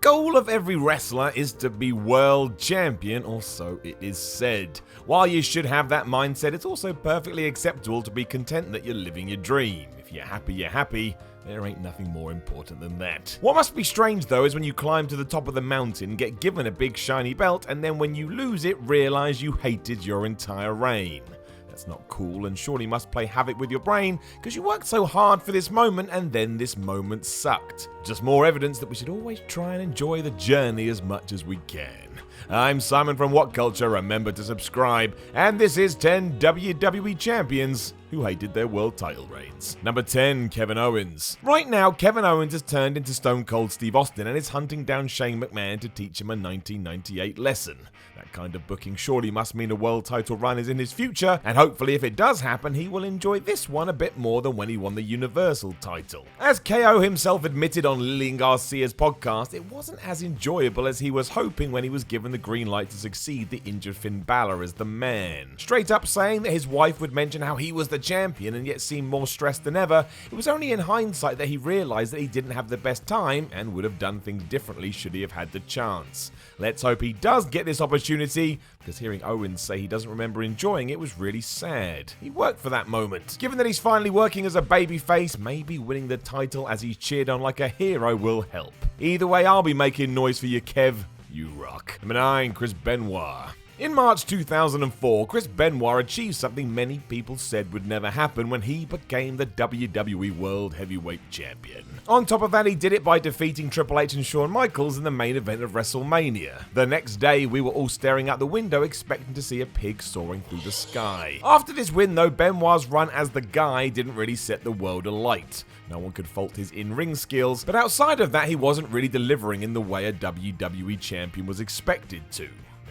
goal of every wrestler is to be world champion, or so it is said. While you should have that mindset, it's also perfectly acceptable to be content that you're living your dream. If you're happy, you're happy. There ain't nothing more important than that. What must be strange though is when you climb to the top of the mountain, get given a big shiny belt, and then when you lose it, realize you hated your entire reign. That's not cool and surely must play havoc with your brain because you worked so hard for this moment and then this moment sucked. Just more evidence that we should always try and enjoy the journey as much as we can. I'm Simon from What Culture, remember to subscribe, and this is 10 WWE Champions who hated their world title reigns. Number 10, Kevin Owens. Right now, Kevin Owens has turned into Stone Cold Steve Austin and is hunting down Shane McMahon to teach him a 1998 lesson. That kind of booking surely must mean a world title run is in his future, and hopefully if it does happen, he will enjoy this one a bit more than when he won the Universal title. As KO himself admitted on Lillian Garcia's podcast, it wasn't as enjoyable as he was hoping when he was given the green light to succeed the injured Finn Balor as the man. Straight up saying that his wife would mention how he was the champion and yet seemed more stressed than ever, it was only in hindsight that he realised that he didn't have the best time and would have done things differently should he have had the chance. Let's hope he does get this opportunity, because hearing Owens say he doesn't remember enjoying it was really sad. He worked for that moment. Given that he's finally working as a babyface, maybe winning the title as he's cheered on like a hero will help. Either way, I'll be making noise for you, Kev. You rock. Number 9, Chris Benoit. In March 2004, Chris Benoit achieved something many people said would never happen when he became the WWE World Heavyweight Champion. On top of that, he did it by defeating Triple H and Shawn Michaels in the main event of WrestleMania. The next day, we were all staring out the window expecting to see a pig soaring through the sky. After this win though, Benoit's run as the guy didn't really set the world alight. No one could fault his in-ring skills, but outside of that, he wasn't really delivering in the way a WWE champion was expected to.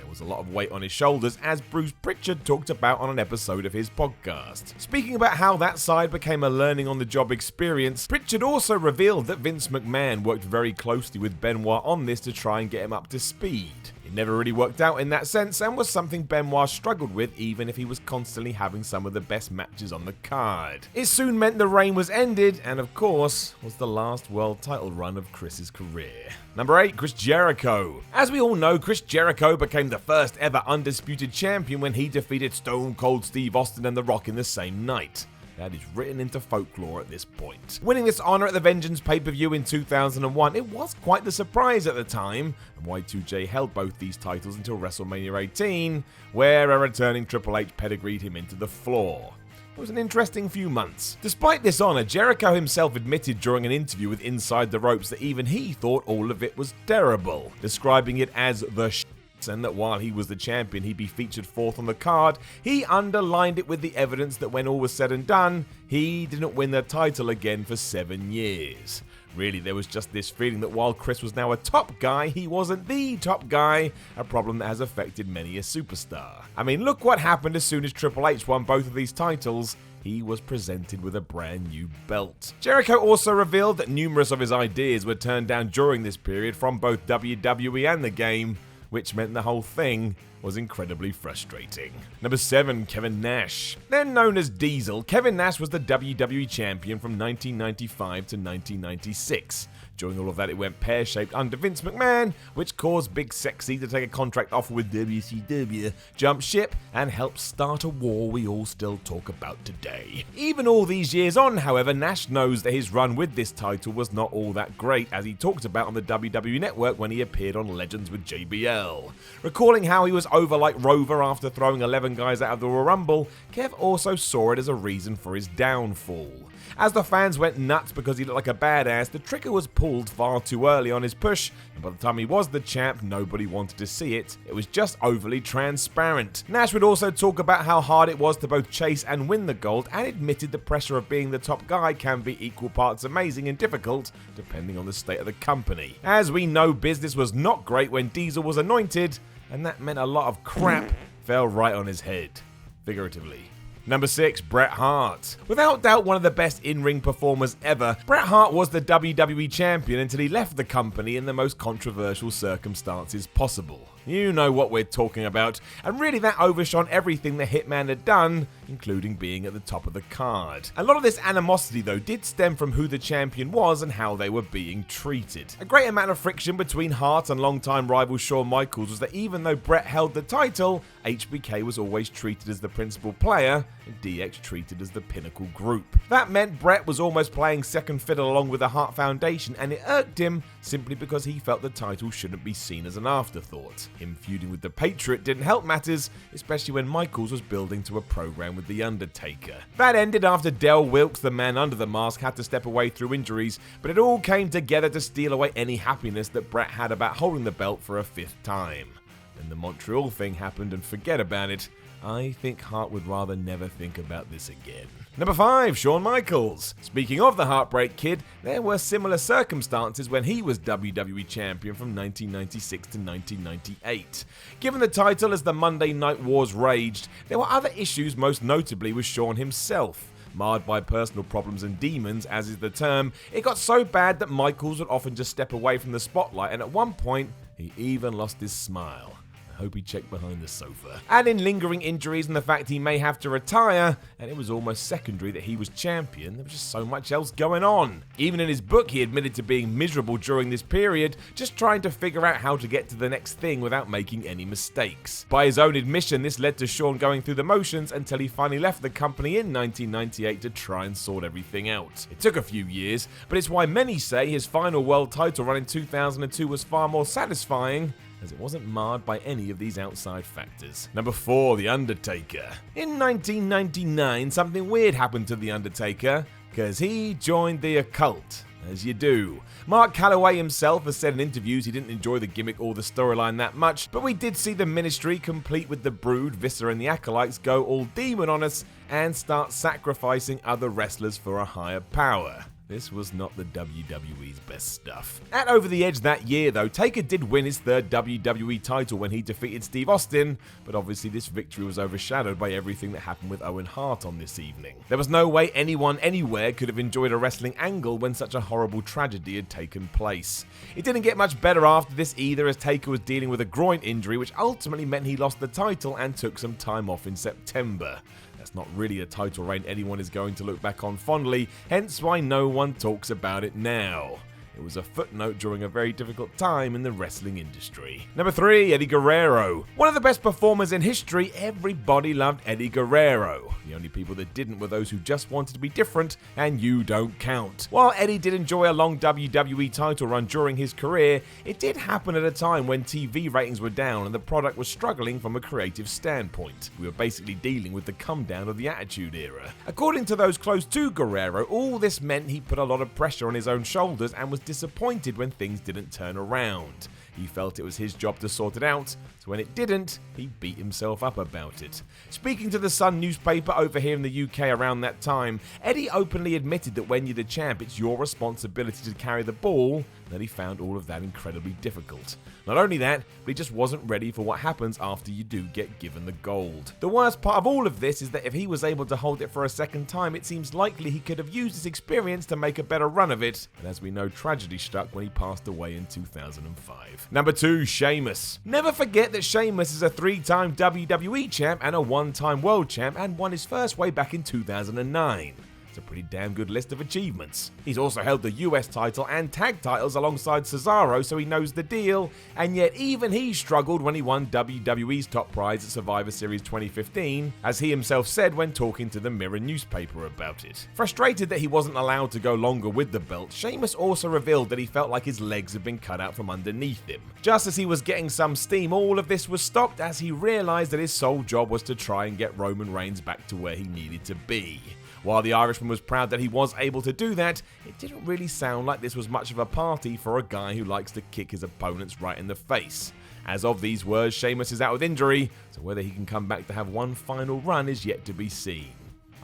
Was a lot of weight on his shoulders, as Bruce Pritchard talked about on an episode of his podcast. Speaking about how that side became a learning on the job experience, Pritchard also revealed that Vince McMahon worked very closely with Benoit on this to try and get him up to speed. It never really worked out in that sense and was something Benoit struggled with even if he was constantly having some of the best matches on the card. It soon meant the reign was ended and of course was the last world title run of Chris's career. Number 8, Chris Jericho. As we all know, Chris Jericho became the first ever undisputed champion when he defeated Stone Cold Steve Austin and The Rock in the same night. That is written into folklore at this point. Winning this honor at the Vengeance pay-per-view in 2001, it was quite the surprise at the time, and Y2J held both these titles until WrestleMania 18, where a returning Triple H pedigreed him into the floor. It was an interesting few months. Despite this honor, Jericho himself admitted during an interview with Inside the Ropes that even he thought all of it was terrible, describing it as the and that while he was the champion he'd be featured fourth on the card, he underlined it with the evidence that when all was said and done, he didn't win the title again for 7 years. Really, there was just this feeling that while Chris was now a top guy, he wasn't the top guy, a problem that has affected many a superstar. I mean, look what happened as soon as Triple H won both of these titles. He was presented with a brand new belt. Jericho also revealed that numerous of his ideas were turned down during this period from both WWE and the game, which meant the whole thing was incredibly frustrating. Number 7, Kevin Nash. Then known as Diesel, Kevin Nash was the WWE champion from 1995 to 1996. During all of that, it went pear-shaped under Vince McMahon, which caused Big Sexy to take a contract offer with WCW, jump ship, and help start a war we all still talk about today. Even all these years on, however, Nash knows that his run with this title was not all that great, as he talked about on the WWE Network when he appeared on Legends with JBL. Recalling how he was over like Rover after throwing 11 guys out of the Royal Rumble, Kev also saw it as a reason for his downfall. As the fans went nuts because he looked like a badass, the trigger was pulled far too early on his push, and by the time he was the champ, nobody wanted to see it. It was just overly transparent. Nash would also talk about how hard it was to both chase and win the gold, and admitted the pressure of being the top guy can be equal parts amazing and difficult, depending on the state of the company. As we know, business was not great when Diesel was anointed, and that meant a lot of crap fell right on his head, figuratively. Number 6, Bret Hart. Without doubt one of the best in-ring performers ever, Bret Hart was the WWE champion until he left the company in the most controversial circumstances possible. You know what we're talking about, and really that overshone everything the Hitman had done, including being at the top of the card. A lot of this animosity though did stem from who the champion was and how they were being treated. A great amount of friction between Hart and longtime rival Shawn Michaels was that even though Bret held the title, HBK was always treated as the principal player and DX treated as the pinnacle group. That meant Bret was almost playing second fiddle along with the Hart Foundation, and it irked him simply because he felt the title shouldn't be seen as an afterthought. Him feuding with the Patriot didn't help matters, especially when Michaels was building to a program with the Undertaker. That ended after Del Wilkes, the man under the mask, had to step away through injuries, but it all came together to steal away any happiness that Bret had about holding the belt for a fifth time. Then the Montreal thing happened and forget about it. I think Hart would rather never think about this again. Number 5, Shawn Michaels. Speaking of the Heartbreak Kid, there were similar circumstances when he was WWE Champion from 1996 to 1998. Given the title as the Monday Night Wars raged, there were other issues, most notably with Shawn himself. Marred by personal problems and demons, as is the term, it got so bad that Michaels would often just step away from the spotlight, and at one point, he even lost his smile. Hope he checked behind the sofa. Add in lingering injuries and the fact he may have to retire, and it was almost secondary that he was champion. There was just so much else going on. Even in his book, he admitted to being miserable during this period, just trying to figure out how to get to the next thing without making any mistakes. By his own admission, this led to Shawn going through the motions until he finally left the company in 1998 to try and sort everything out. It took a few years, but it's why many say his final world title run in 2002 was far more satisfying, as it wasn't marred by any of these outside factors. Number 4, The Undertaker. In 1999, something weird happened to The Undertaker, because he joined the occult. As you do. Mark Calloway himself has said in interviews he didn't enjoy the gimmick or the storyline that much, but we did see the Ministry, complete with the Brood, Viscera and the Acolytes, go all demon on us and start sacrificing other wrestlers for a higher power. This was not the WWE's best stuff. At Over the Edge that year though, Taker did win his third WWE title when he defeated Steve Austin, but obviously this victory was overshadowed by everything that happened with Owen Hart on this evening. There was no way anyone anywhere could have enjoyed a wrestling angle when such a horrible tragedy had taken place. It didn't get much better after this either, as Taker was dealing with a groin injury, which ultimately meant he lost the title and took some time off in September. That's not really a title reign anyone is going to look back on fondly, hence why no one talks about it now. It was a footnote during a very difficult time in the wrestling industry. Number 3, Eddie Guerrero. One of the best performers in history, everybody loved Eddie Guerrero. The only people that didn't were those who just wanted to be different, and you don't count. While Eddie did enjoy a long WWE title run during his career, it did happen at a time when TV ratings were down and the product was struggling from a creative standpoint. We were basically dealing with the come down of the Attitude Era. According to those close to Guerrero, all this meant he put a lot of pressure on his own shoulders and was disappointed when things didn't turn around. He felt it was his job to sort it out, so when it didn't, he beat himself up about it. Speaking to the Sun newspaper over here in the UK around that time, Eddie openly admitted that when you're the champ, it's your responsibility to carry the ball, and that he found all of that incredibly difficult. Not only that, but he just wasn't ready for what happens after you do get given the gold. The worst part of all of this is that if he was able to hold it for a second time, it seems likely he could have used his experience to make a better run of it, but as we know, tragedy struck when he passed away in 2005. Number 2, Sheamus. Never forget that Sheamus is a 3-time WWE champ and a 1-time world champ, and won his first way back in 2009. A pretty damn good list of achievements. He's also held the US title and tag titles alongside Cesaro, so he knows the deal, and yet even he struggled when he won WWE's top prize at Survivor Series 2015, as he himself said when talking to the Mirror newspaper about it. Frustrated that he wasn't allowed to go longer with the belt, Sheamus also revealed that he felt like his legs had been cut out from underneath him. Just as he was getting some steam, all of this was stopped as he realized that his sole job was to try and get Roman Reigns back to where he needed to be. While the Irishman was proud that he was able to do that, it didn't really sound like this was much of a party for a guy who likes to kick his opponents right in the face. As of these words, Sheamus is out with injury, so whether he can come back to have one final run is yet to be seen.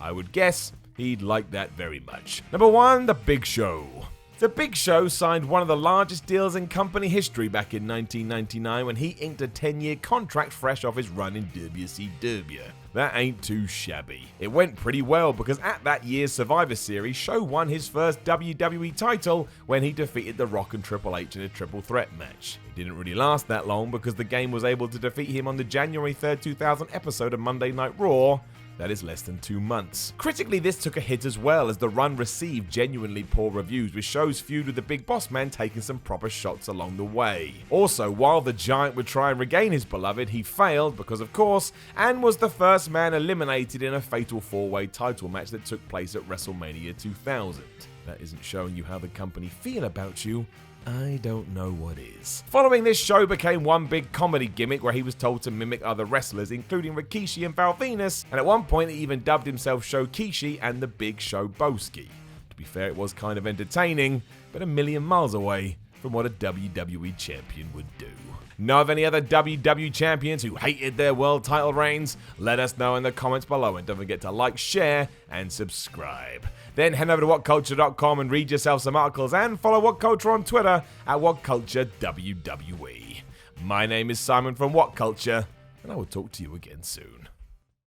I would guess he'd like that very much. Number 1, The Big Show. The Big Show signed one of the largest deals in company history back in 1999 when he inked a 10-year contract fresh off his run in WCW. That ain't too shabby. It went pretty well because at that year's Survivor Series, Show won his first WWE title when he defeated The Rock and Triple H in a triple threat match. It didn't really last that long because the game was able to defeat him on the January 3rd, 2000 episode of Monday Night Raw. That is less than 2 months. Critically, this took a hit as well, as the run received genuinely poor reviews, with Show's feud with the Big Boss Man taking some proper shots along the way. Also, while the Giant would try and regain his beloved, he failed because of course, and was the first man eliminated in a fatal 4-way title match that took place at WrestleMania 2000. That isn't showing you how the company feel about you. I don't know what is. Following this, Show became one big comedy gimmick where he was told to mimic other wrestlers, including Rikishi and Val Venus, and at one point he even dubbed himself Show-Kishi and the Big Show Boski. To be fair, it was kind of entertaining, but a million miles away from what a WWE champion would do. Know of any other WWE champions who hated their world title reigns? Let us know in the comments below, and don't forget to like, share, and subscribe. Then head over to WhatCulture.com and read yourself some articles, and follow What Culture on Twitter at WhatCultureWWE. My name is Simon from What Culture, and I will talk to you again soon.